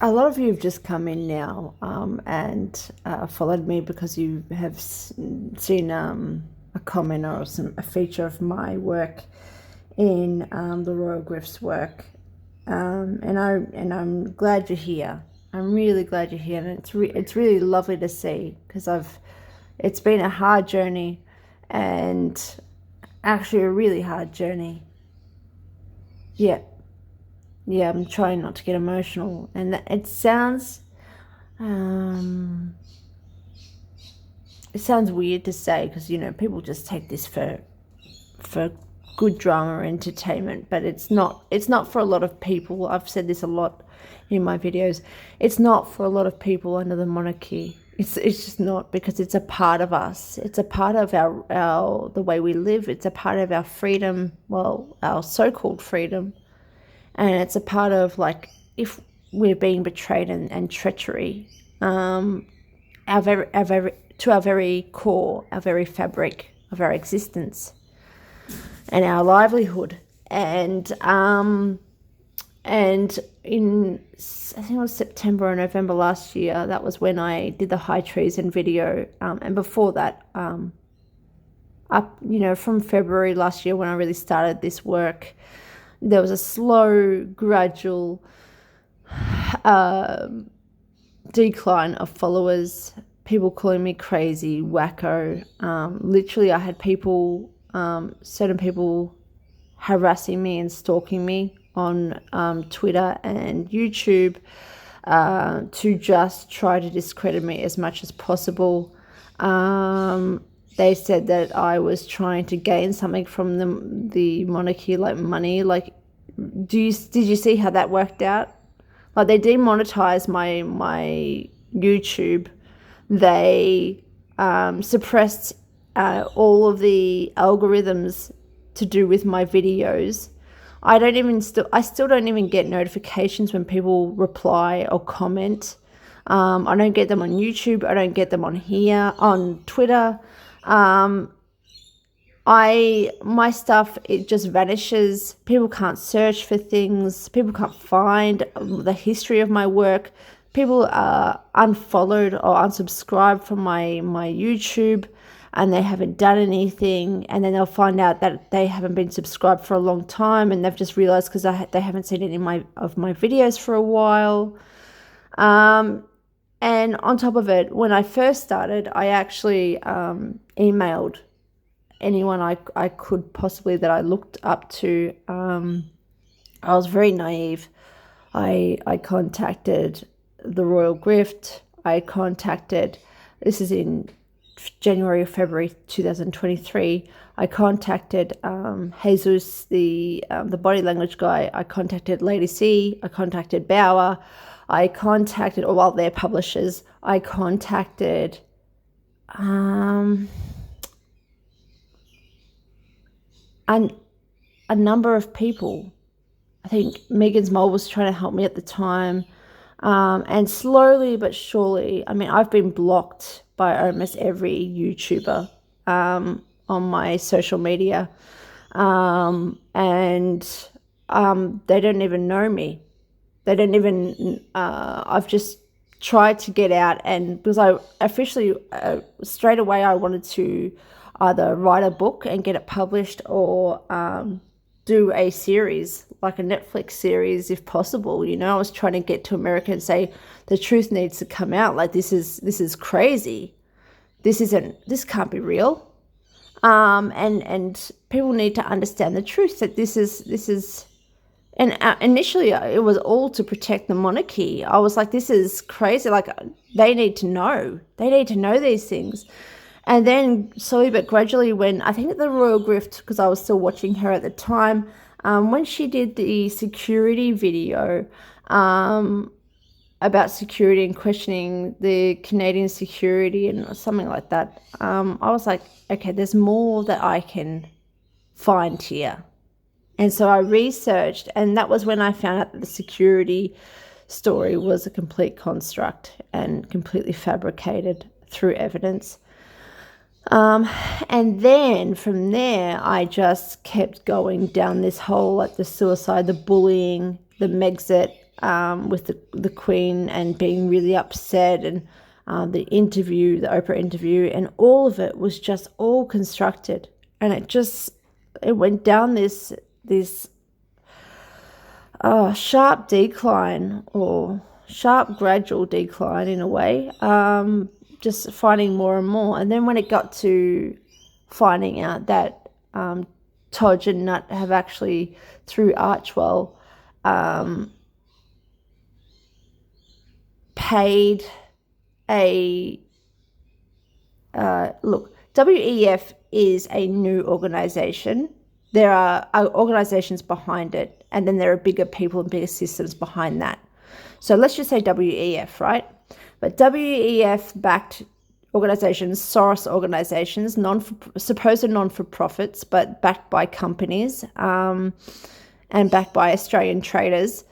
a lot of you have just come in now and followed me because you have seen a comment or a feature of my work in the Royal Grift's work, and I'm glad you're here. I'm really glad you're here, and it's really lovely to see, because it's been a hard journey, and actually a really hard journey. Yeah. Yeah, I'm trying not to get emotional, and um, it sounds weird to say, because people just take this for good drama or entertainment, but it's not for a lot of people. I've said this a lot in my videos. It's not for a lot of people under the monarchy. It's just not, because it's a part of us. It's a part of our the way we live. It's a part of our freedom. Well, our so-called freedom. And it's a part of, like, if we're being betrayed and treachery, to our very core, our very fabric of our existence and our livelihood. And in, I think it was September or November last year, that was when I did the high treason video. And before that, up, from February last year, when I really started this work, there was a slow, gradual decline of followers, people calling me crazy, wacko. Literally, I had people, certain people harassing me and stalking me on Twitter and YouTube to just try to discredit me as much as possible. They said that I was trying to gain something from the monarchy, like money. Like, did you see how that worked out? Like, they demonetized my YouTube. They suppressed all of the algorithms to do with my videos. I still don't even get notifications when people reply or comment. I don't get them on YouTube. I don't get them on here, on Twitter. My stuff, it just vanishes. People can't search for things. People can't find the history of my work. People are unfollowed or unsubscribed from my YouTube, and they haven't done anything, and then they'll find out that they haven't been subscribed for a long time, and they've just realized because they haven't seen any of my videos for a while. And on top of it, when I first started, I actually emailed anyone I could possibly, that I looked up to. I was very naive. I contacted the Royal Grift. This is in January or February 2023. I contacted Jesus, the body language guy. I contacted Lady C. I contacted Bauer. I contacted all their publishers. I contacted a number of people. I think Megan's Mole was trying to help me at the time. And slowly but surely, I mean, I've been blocked by almost every YouTuber on my social media. And they don't even know me. They don't even, I've just tried to get out, and because I officially, straight away, I wanted to either write a book and get it published, or do a series, like a Netflix series, if possible. I was trying to get to America and say, the truth needs to come out. Like, this is crazy. This can't be real. And people need to understand the truth, that this is. And initially, it was all to protect the monarchy. I was like, this is crazy. Like, they need to know. They need to know these things. And then slowly but gradually, when I think the Royal Grift, because I was still watching her at the time, when she did the security video about security and questioning the Canadian security and something like that, I was like, okay, there's more that I can find here. And so I researched, and that was when I found out that the security story was a complete construct and completely fabricated through evidence. And then from there, I just kept going down this whole, like, the suicide, the bullying, the Megxit, with the Queen and being really upset, and the Oprah interview, and all of it was just all constructed, and it went down this sharp decline, or sharp gradual decline in a way, just finding more and more. And then when it got to finding out that Todge and Nut have actually, through Archewell, paid a look, WEF is a new organisation. There are organisations behind it, and then there are bigger people and bigger systems behind that. So let's just say WEF, right? But WEF-backed organisations, Soros organisations, supposed non-for-profits, but backed by companies, and backed by Australian traders,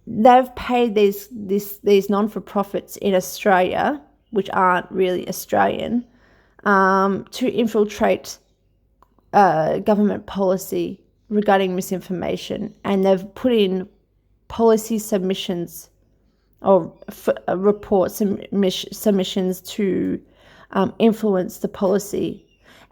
they've paid these non-for-profits in Australia, which aren't really Australian, to infiltrate government policy regarding misinformation, and they've put in policy submissions or report submissions to influence the policy,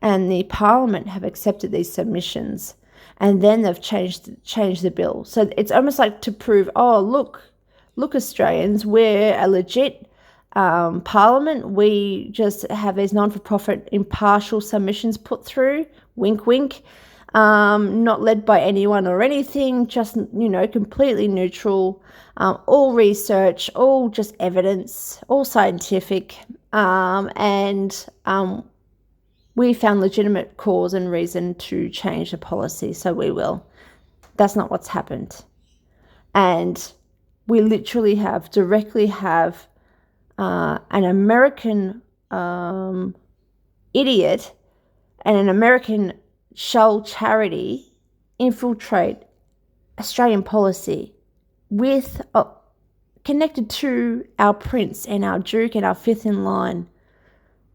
and the Parliament have accepted these submissions, and then they've changed the bill. So it's almost like to prove, oh, look Australians, we're a legit Parliament. We just have these non-for-profit impartial submissions put through, wink wink, not led by anyone or anything, just, completely neutral, all research, all just evidence, all scientific, and we found legitimate cause and reason to change the policy, so we will. That's not what's happened. And we literally directly have an American idiot and an American shell charity infiltrate Australian policy with connected to our Prince and our Duke and our fifth in line.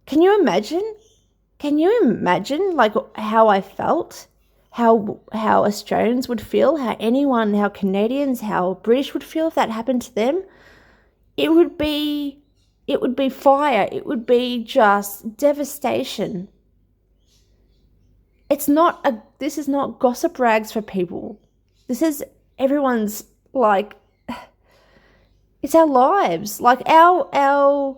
Can you imagine? Can you imagine how I felt? How Australians would feel? How Canadians, how British would feel if that happened to them? It would be fire. It would be just devastation. This is not gossip rags for people. This is everyone's, it's our lives. Do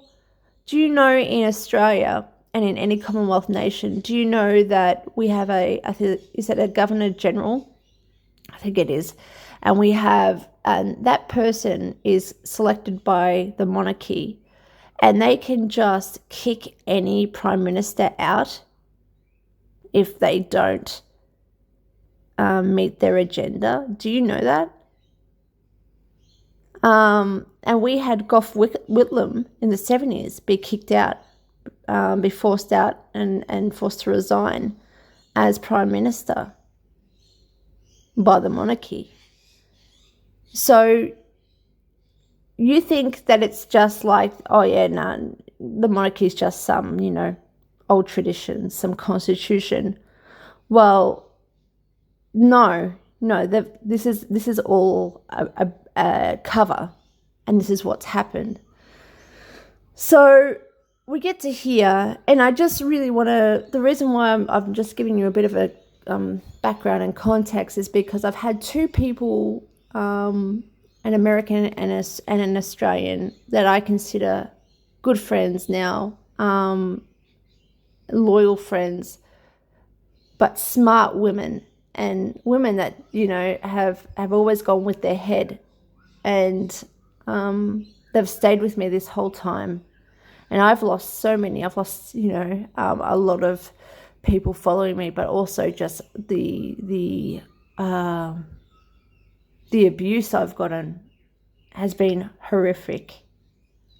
you know, in Australia and in any Commonwealth nation, do you know that we have is it a Governor General? I think it is. And that person is selected by the monarchy, and they can just kick any Prime Minister out if they don't meet their agenda. Do you know that? And we had Gough Whitlam in the 70s be kicked out, be forced out and forced to resign as Prime Minister by the monarchy. So you think that it's just the monarchy is just some, old tradition, some constitution. Well, no, this is all a cover, and this is what's happened. So we get to here, and I just really want to, the reason why I'm just giving you a bit of a background and context is because I've had two people, an American and an Australian, that I consider good friends now, loyal friends, but smart women, and women that, have always gone with their head, and they've stayed with me this whole time. And I've lost so many. I've lost, a lot of people following me, but also just the abuse I've gotten has been horrific,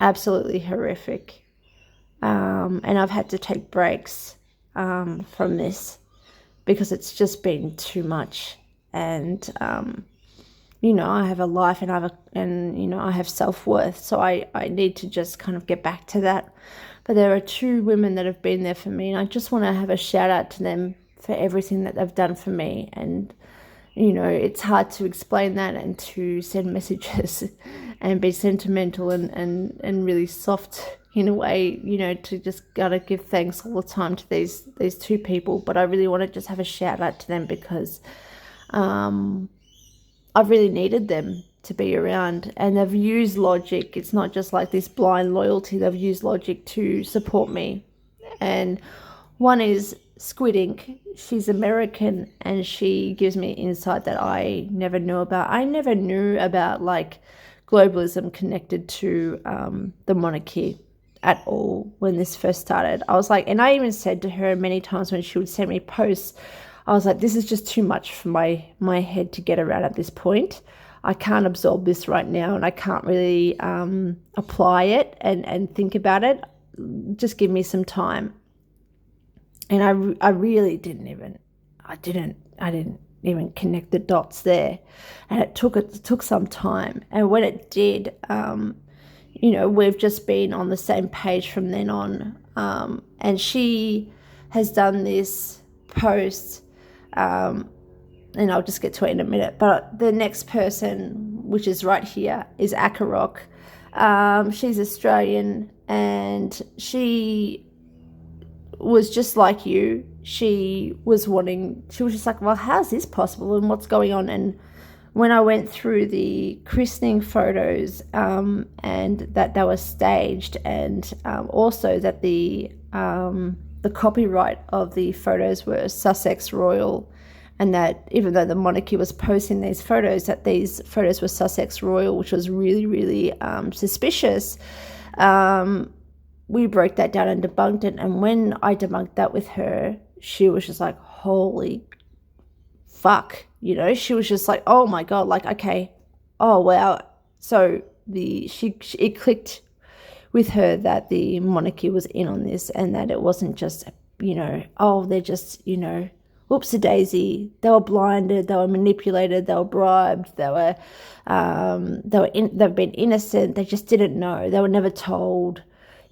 absolutely horrific. And I've had to take breaks from this because it's just been too much. And I have a life, and I have self-worth, so I need to just kind of get back to that. But there are two women that have been there for me, and I just want to have a shout out to them for everything that they've done for me. And it's hard to explain that and to send messages and be sentimental and really soft in a way, to just gotta give thanks all the time to these two people. But I really want to just have a shout out to them because I've really needed them to be around, and they've used logic. It's not just like this blind loyalty. They've used logic to support me. And one is Squid Ink. She's American, and she gives me insight that I never knew about. I never knew about like globalism connected to the monarchy at all when this first started. I was like, and I even said to her many times when she would send me posts, I was like, this is just too much for my head to get around at this point. I can't absorb this right now, and I can't really apply it and think about it. Just give me some time. And I really didn't even connect the dots there, and it took some time. And when it did, we've just been on the same page from then on. And she has done this post, and I'll just get to it in a minute. But the next person, which is right here, is Akarok. She's Australian, and she was just like you. She was just like, well, how's this possible and what's going on? And when I went through the christening photos, and that they were staged, and also that the copyright of the photos were Sussex Royal, and that even though the monarchy was posting these photos, that these photos were Sussex Royal, which was really, really suspicious. We broke that down and debunked it. And when I debunked that with her, she was just like, holy fuck, she was just like, oh my God, like, okay, oh wow. So it clicked with her that the monarchy was in on this, and that it wasn't just, they're just, whoopsie daisy. They were blinded, they were manipulated, they were bribed, they've been innocent, they just didn't know, they were never told,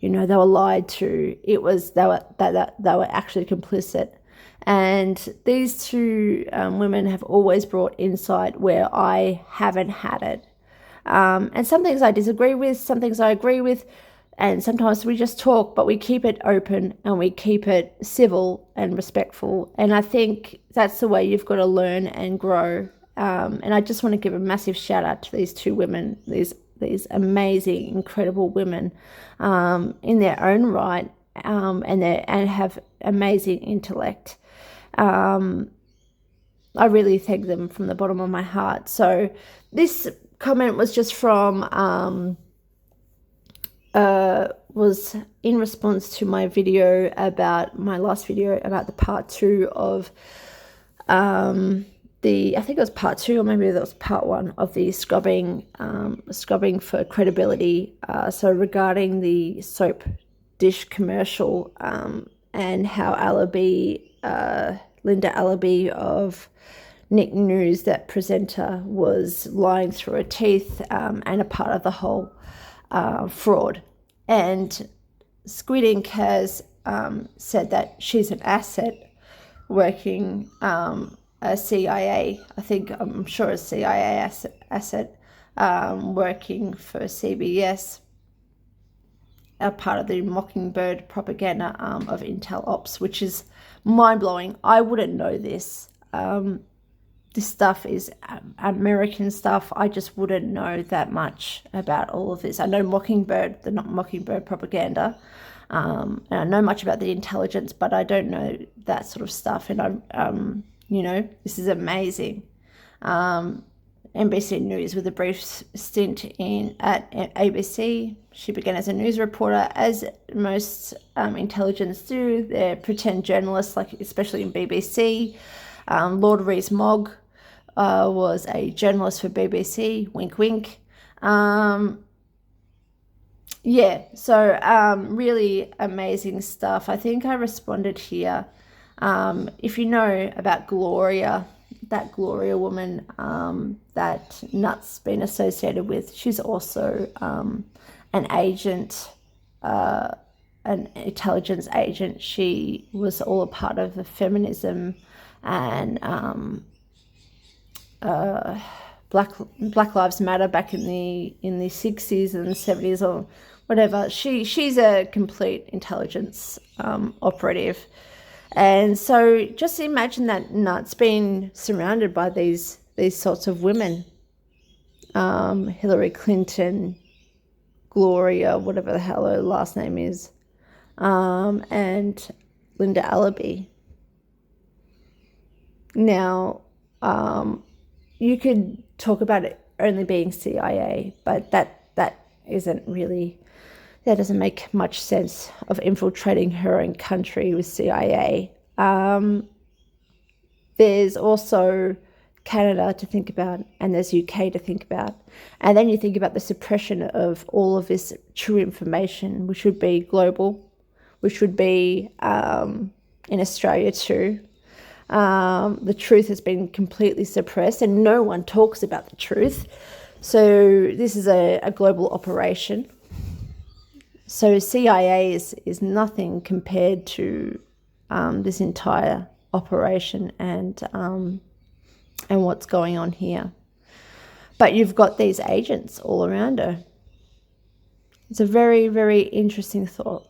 they were lied to. It was they were actually complicit. And these two women have always brought insight where I haven't had it. And some things I disagree with, some things I agree with, and sometimes we just talk, but we keep it open and we keep it civil and respectful. And I think that's the way you've got to learn and grow. And I just want to give a massive shout out to these two women, these amazing, incredible women in their own right, and have amazing intellect. I really thank them from the bottom of my heart. So this comment was just from was in response to my last video about the part 2 of I think it was part 2, or maybe that was part 1 of the scrubbing for credibility. So regarding the soap dish commercial, and how Linda Allaby of Nick News, that presenter, was lying through her teeth, and a part of the whole fraud. And Squid Ink has said that she's an asset working a CIA, I'm sure a CIA asset, working for CBS, a part of the Mockingbird propaganda arm of Intel Ops, which is mind-blowing. I wouldn't know this. This stuff is American stuff. I just wouldn't know that much about all of this. I know Mockingbird, the Mockingbird propaganda, and I know much about the intelligence, but I don't know that sort of stuff. And this is amazing. NBC News, with a brief stint at ABC. She began as a news reporter, as most intelligence do. They're pretend journalists, like especially in BBC. Lord Rees-Mogg was a journalist for BBC. Wink, wink. Really amazing stuff. I think I responded here. If you know about Gloria, that Gloria woman that Nutt's been associated with, she's also an agent, an intelligence agent. She was all a part of the feminism and Black Lives Matter back in the 60s and 70s or whatever. She's a complete intelligence operative. And so just imagine that nuts being surrounded by these sorts of women. Hillary Clinton, Gloria, whatever the hell her last name is, and Linda Allaby. Now, you could talk about it only being CIA, but that isn't really, that doesn't make much sense of infiltrating her own country with CIA. There's also Canada to think about, and there's UK to think about. And then you think about the suppression of all of this true information, which would be global, which would be in Australia too. The truth has been completely suppressed and no one talks about the truth. So this is a global operation. So CIA is nothing compared to this entire operation and what's going on here. But you've got these agents all around her. It's a very, very interesting thought.